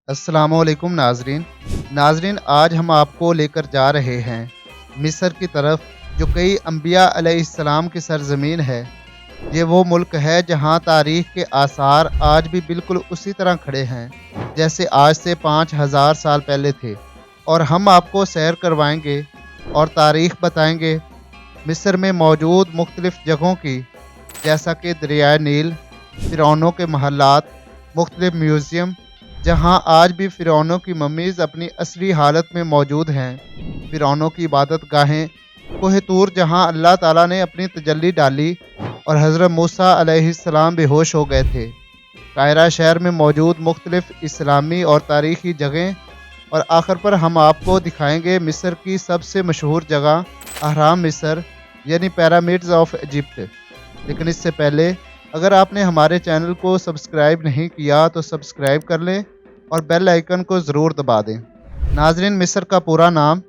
अस्सलामुअलैकुम नाजरीन, आज हम आपको लेकर जा रहे हैं मिस्र की तरफ, जो कई अम्बिया अलैहिस्सलाम की सरजमीन है। ये वो मुल्क है जहाँ तारीख के आसार आज भी बिल्कुल उसी तरह खड़े हैं जैसे आज से 5000 साल पहले थे। और हम आपको सैर करवाएंगे और तारीख बताएंगे मिस्र में मौजूद मुख्तलिफ जगहों की, जैसा कि दरियाए नील, फ़िरौनों के महलात, मुख्तलिफ म्यूज़ियम जहां आज भी फ़िरौनों की मम्मीज़ अपनी असली हालत में मौजूद हैं, फ़िरौनों की इबादत गाहें, कोह तूर जहां अल्लाह ताला ने अपनी तजल्ली डाली और हज़रत मूसा अलैहिस्सलाम बेहोश हो गए थे, कायरा शहर में मौजूद मुख्तलिफ इस्लामी और तारीख़ी जगहें, और आखिर पर हम आपको दिखाएंगे मिस्र की सबसे मशहूर जगह अहराम मिस्र, यानी पिरामिड्स ऑफ इजिप्ट। लेकिन इससे पहले, अगर आपने हमारे चैनल को सब्सक्राइब नहीं किया तो सब्सक्राइब कर लें और बेल आइकन को ज़रूर दबा दें। नाजरीन, मिस्र का पूरा नाम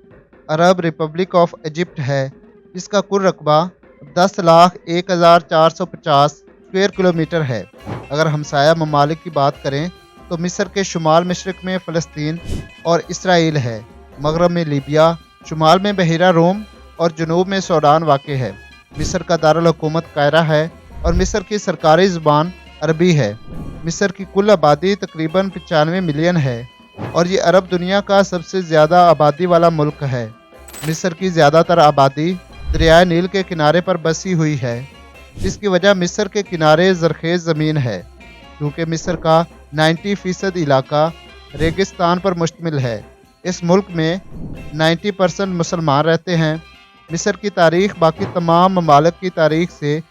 अरब रिपब्लिक ऑफ इजिप्ट है, जिसका कुल रकबा 10,01,450 स्क्वायर किलोमीटर है। अगर हमसाया ममालिक की बात करें तो मिस्र के शुमाल मशरक़ में फ़लस्तीन और इसराइल है, मगरब में लीबिया, शुमाल में बहिरा रोम और जनूब में सूडान वाक़ है। मिस्र का दारुल हुकूमत कायरा है और मिस्र की सरकारी ज़ुबान अरबी है। मिस्र की कुल आबादी तकरीबन 95 मिलियन है और ये अरब दुनिया का सबसे ज़्यादा आबादी वाला मुल्क है। मिस्र की ज़्यादातर आबादी दरियाए नील के किनारे पर बसी हुई है, जिसकी वजह मिस्र के किनारे ज़रखेज़ ज़मीन है, क्योंकि मिस्र का 90% इलाका रेगिस्तान पर मुश्तमिल है। इस मुल्क में 90% मुसलमान रहते हैं। मिस्र की तारीख़ बाकी तमाम ममालिक की तारीख़ से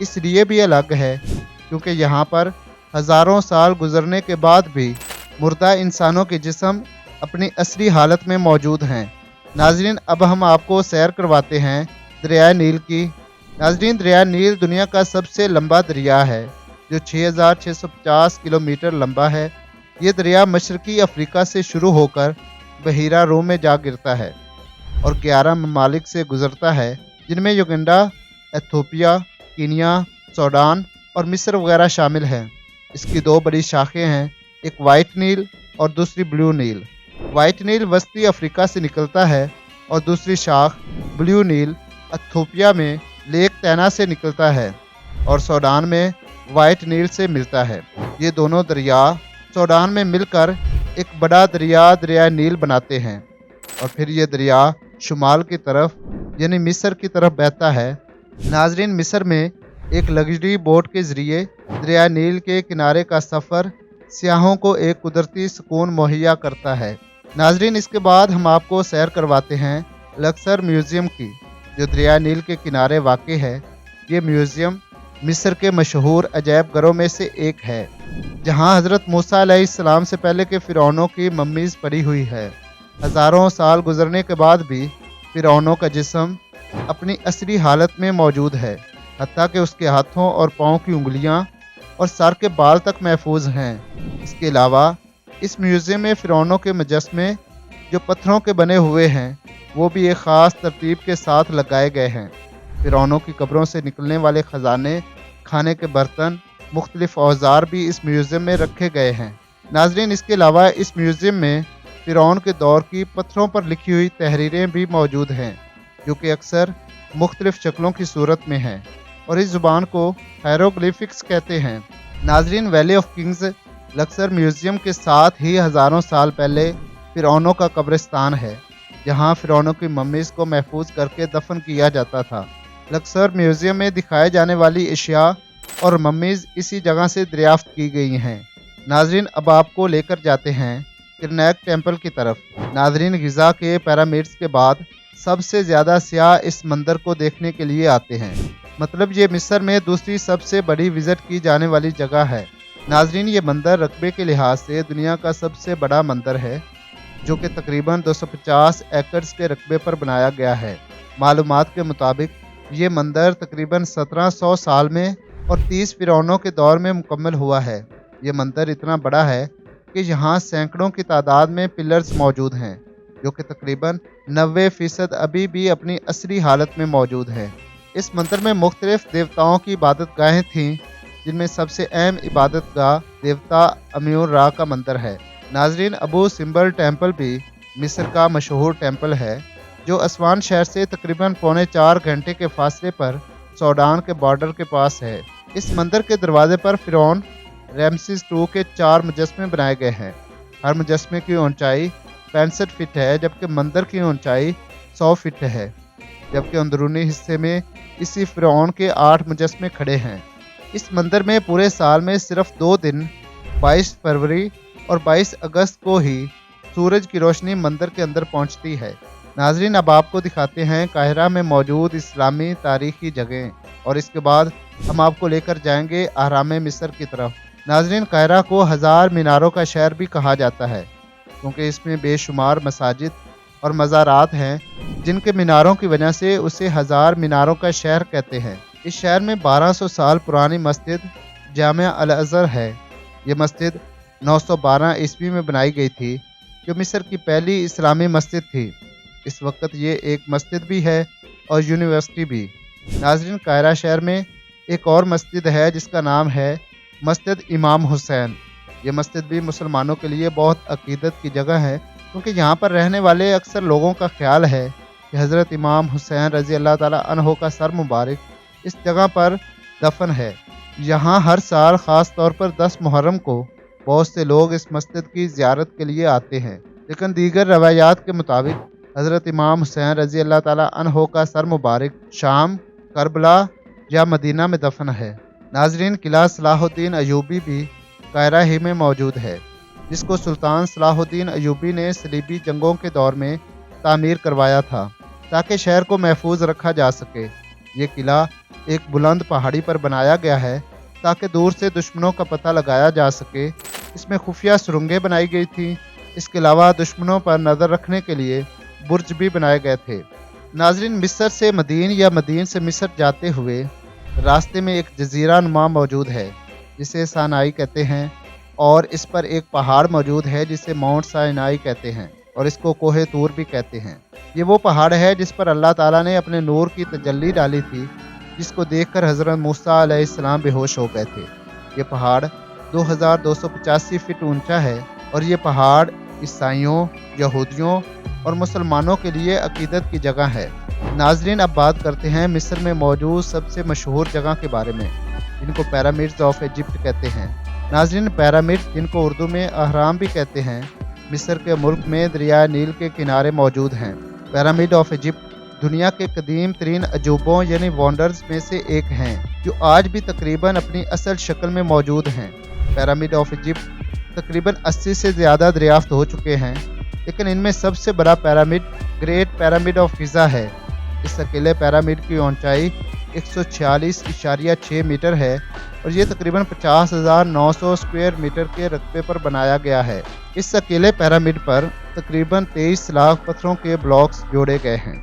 इसलिए भी अलग है क्योंकि यहाँ पर हज़ारों साल गुजरने के बाद भी मुर्दा इंसानों के जिस्म अपनी असली हालत में मौजूद हैं। नाजरीन, अब हम आपको सैर करवाते हैं दरियाए नील की। नाजरीन, दरियाए नील दुनिया का सबसे लंबा दरिया है, जो 6,650 किलोमीटर लंबा है। ये दरिया मशरकी अफ्रीका से शुरू होकर बहिरा रोम में जा गिरता है और 11 ममालिक से गुजरता है, जिनमें युगांडा, एथोपिया, कीनिया, सूडान और मिस्र वगैरह शामिल हैं। इसकी दो बड़ी शाखें हैं, एक वाइट नील और दूसरी ब्लू नील। वाइट नील वस्ती अफ्रीका से निकलता है और दूसरी शाख ब्लू नील एथोपिया में लेक तैना से निकलता है और सूडान में वाइट नील से मिलता है। ये दोनों दरिया सूडान में मिलकर एक बड़ा दरिया दरिया नील बनाते हैं और फिर ये दरिया शुमाल की तरफ यानी मिस्र की तरफ बहता है। नाजरीन, मिस्र में एक लग्जरी बोट के ज़रिए दरिया नील के किनारे का सफ़र सियाहों को एक कुदरती सुकून मुहैया करता है। नाजरीन, इसके बाद हम आपको सैर करवाते हैं लक्सर म्यूज़ियम की, जो दरिया नील के किनारे वाक़ है। ये म्यूज़ियम मिस्र के मशहूर अजायब घरों में से एक है, जहाँ हज़रत मूसा अलैहिस्सलाम से पहले के फ़िरौनों की मम्मीज़ पड़ी हुई है। हज़ारों साल गुजरने के बाद भी फ़िरौनों का जिस्म अपनी असली हालत में मौजूद है, हत्ता कि उसके हाथों और पाँव की उंगलियां और सर के बाल तक महफूज हैं। इसके अलावा इस म्यूज़ियम में फ़िरौनों के मुजस्मे, जो पत्थरों के बने हुए हैं, वो भी एक ख़ास तरतीब के साथ लगाए गए हैं। फ़िरौनों की कब्रों से निकलने वाले ख़जाने, खाने के बर्तन, मुख्तलिफ औजार भी इस म्यूज़ियम में रखे गए हैं। नाजरीन, इसके अलावा इस म्यूज़ियम में फ़िरौन के दौर की पत्थरों पर लिखी हुई तहरीरें भी मौजूद हैं, जो कि अक्सर मुख्तलिफ शक्लों की सूरत में हैं और इस ज़ुबान को हायरोग्लिफिक्स कहते हैं। नाजरीन, valley of Kings Laksar museum के साथ ही हज़ारों साल पहले फ़िरौनों का कब्रिस्तान है, जहाँ फ़िरौनों की मम्मीज़ को महफूज करके दफन किया जाता था। लक्सर म्यूज़ियम में दिखाए जाने वाली अशिया और मम्मीज़ इसी जगह से दरियाफ्त की गई हैं। नाजरीन, अब आपको लेकर जाते हैं करनैक टेम्पल की तरफ। नाजरीन, गिज़ा के पिरामिड्स के बाद सबसे ज़्यादा सियाह इस मंदिर को देखने के लिए आते हैं। मतलब ये मिस्र में दूसरी सबसे बड़ी विज़िट की जाने वाली जगह है। नाजरीन, ये मंदिर रकबे के लिहाज से दुनिया का सबसे बड़ा मंदिर है, जो कि तकरीबन 250 एकड़ के रकबे पर बनाया गया है। मालूमात के मुताबिक ये मंदिर तकरीबन 1700 साल में और 30 फ़िरौनों के दौर में मुकम्मल हुआ है। ये मंदिर इतना बड़ा है कि यहाँ सैकड़ों की तादाद में पिलर्स मौजूद हैं, जो कि तकरीबन 90% अभी भी अपनी असली हालत में मौजूद हैं। इस मंदिर में मुख्तलिफ देवताओं की इबादत गाहें थीं, जिनमें सबसे अहम इबादत गाह देवता अम्यून रा का मंदिर है। नाजरीन, अबू सिम्बल टेम्पल भी मिस्र का मशहूर टेम्पल है जो असवान शहर से तकरीबन 3.25 घंटे के फासले पर सूडान के बॉर्डर के पास है। इस मंदिर के दरवाजे पर फिरौन रैमसिस II के 4 मुजस्मे बनाए गए हैं। हर मुजस्मे की ऊंचाई 65 फीट है, जबकि मंदिर की ऊंचाई 100 फीट है। जबकि अंदरूनी हिस्से में इसी फिरौन के 8 मुजस्मे खड़े हैं। इस मंदिर में पूरे साल में सिर्फ 2 दिन 22 फरवरी और 22 अगस्त को ही सूरज की रोशनी मंदिर के अंदर पहुंचती है। नाजरीन, अब आपको दिखाते हैं काहिरा में मौजूद इस्लामी तारीखी जगह, और इसके बाद हम आपको लेकर जाएंगे अहराम मिस्र की तरफ। नाजरीन, काहिरा को 1000 मीनारों का शहर भी कहा जाता है क्योंकि इसमें बेशुमार मसाजिद और मज़ारात हैं जिनके मीनारों की वजह से उसे 1000 मीनारों का शहर कहते हैं। इस शहर में 1200 साल पुरानी मस्जिद जामिया अल अज़हर है। ये मस्जिद 912 ईस्वी में बनाई गई थी, जो मिस्र की पहली इस्लामी मस्जिद थी। इस वक्त ये एक मस्जिद भी है और यूनिवर्सिटी भी। नाजरीन, काहिरा शहर में एक और मस्जिद है जिसका नाम है मस्जिद इमाम हुसैन। ये मस्जिद भी मुसलमानों के लिए बहुत अकीदत की जगह है क्योंकि यहाँ पर रहने वाले अक्सर लोगों का ख्याल है कि हज़रत इमाम हुसैन रज़ी अल्लाह ताला अन्हो का सर मुबारक इस जगह पर दफन है। यहाँ हर साल ख़ास तौर पर 10 मुहर्रम को बहुत से लोग इस मस्जिद की ज़ियारत के लिए आते हैं, लेकिन दीगर रवायात के मुताबिक हज़रत इमाम हुसैन रज़ी अल्लाह ताला अन्हो का सर मुबारक शाम, करबला या मदीना में दफन है। नाजरीन, किला सलाहुद्दीन अयूबी भी काहिरा ही में मौजूद है, जिसको सुल्तान सलाहुद्दीन अयूबी ने सलीबी जंगों के दौर में तामीर करवाया था ताकि शहर को महफूज रखा जा सके। ये किला एक बुलंद पहाड़ी पर बनाया गया है ताकि दूर से दुश्मनों का पता लगाया जा सके। इसमें खुफिया सुरंगें बनाई गई थी। इसके अलावा दुश्मनों पर नज़र रखने के लिए बुर्ज भी बनाए गए थे। नाजरीन, मिस्र से मदीन या मदीन से मिस्र जाते हुए रास्ते में एक जजीरा नुमा मौजूद है जिसे सानाई कहते हैं, और इस पर एक पहाड़ मौजूद है जिसे माउंट साइनाई कहते हैं, और इसको कोहे तूर भी कहते हैं। ये वो पहाड़ है जिस पर अल्लाह ताला ने अपने नूर की तजल्ली डाली थी, जिसको देखकर हज़रत मूसा अलैहिस्सलाम बेहोश हो गए थे। ये पहाड़ 2285 फीट ऊंचा है और ये पहाड़ ईसाइयों, यहूदियों और मुसलमानों के लिए अकीदत की जगह है। नाजरीन, अब बात करते हैं मिस्र में मौजूद सबसे मशहूर जगह के बारे में, जिनको पिरामिड्स ऑफ इजिप्ट कहते हैं। नाजरीन, पिरामिड, जिनको उर्दू में अहराम भी कहते हैं, मिस्र के मुल्क में दरिया नील के किनारे मौजूद हैं। पिरामिड ऑफ इजिप्ट दुनिया के कदीम तरीन अजूबों यानी वंडर्स में से एक हैं, जो आज भी तकरीबन अपनी असल शक्ल में मौजूद हैं। पिरामिड ऑफ इजिप्ट तकरीबन 80 से ज़्यादा दरियाफ्त हो चुके हैं, लेकिन इनमें सबसे बड़ा pyramid great pyramid of Giza है। इस अकेले पिरामिड की ऊंचाई 146.6 मीटर है और ये तकरीबन 50,900 स्क्वायर मीटर के रकबे पर बनाया गया है। इस अकेले पिरामिड पर तकरीबन 23 लाख पत्थरों के ब्लॉक्स जोड़े गए हैं,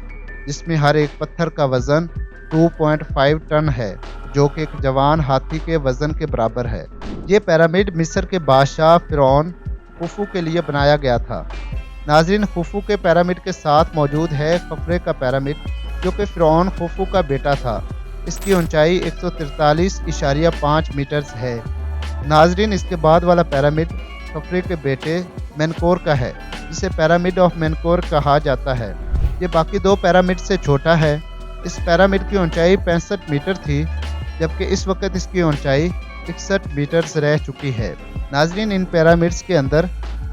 जिसमें हर एक पत्थर का वज़न 2.5 टन है, जो कि एक जवान हाथी के वज़न के बराबर है। ये पिरामिड मिस्र के बादशाह फिरौन खुफू के लिए बनाया गया था। नाजरीन, खुफू के पिरामिड के साथ मौजूद है खफरे का पिरामिड, जो कि फिरौन खुफू का बेटा था। इसकी ऊंचाई 143.5 मीटर्स है। नाजरीन, इसके बाद वाला पिरामिड खफरे के बेटे मेनकोर का है, जिसे पिरामिड ऑफ मेनकोर कहा जाता है। ये बाकी 2 पिरामिड से छोटा है। इस पिरामिड की ऊंचाई 65 मीटर थी, जबकि इस वक्त इसकी ऊंचाई 61 मीटर्स रह चुकी है। नाजरीन, इन पिरामिड्स के अंदर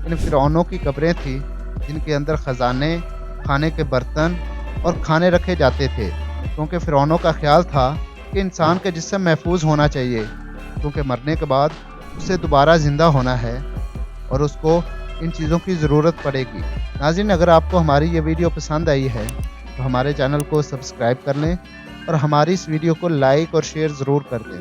इन फिरौनों की कब्रें थी, जिनके अंदर ख़जाने, खाने के बर्तन और खाने रखे जाते थे, क्योंकि फिरौनों का ख्याल था कि इंसान का जिस्म महफूज होना चाहिए, क्योंकि मरने के बाद उसे दोबारा ज़िंदा होना है और उसको इन चीज़ों की ज़रूरत पड़ेगी। नाज़रीन, अगर आपको हमारी ये वीडियो पसंद आई है तो हमारे चैनल को सब्सक्राइब कर लें और हमारी इस वीडियो को लाइक और शेयर ज़रूर कर दें।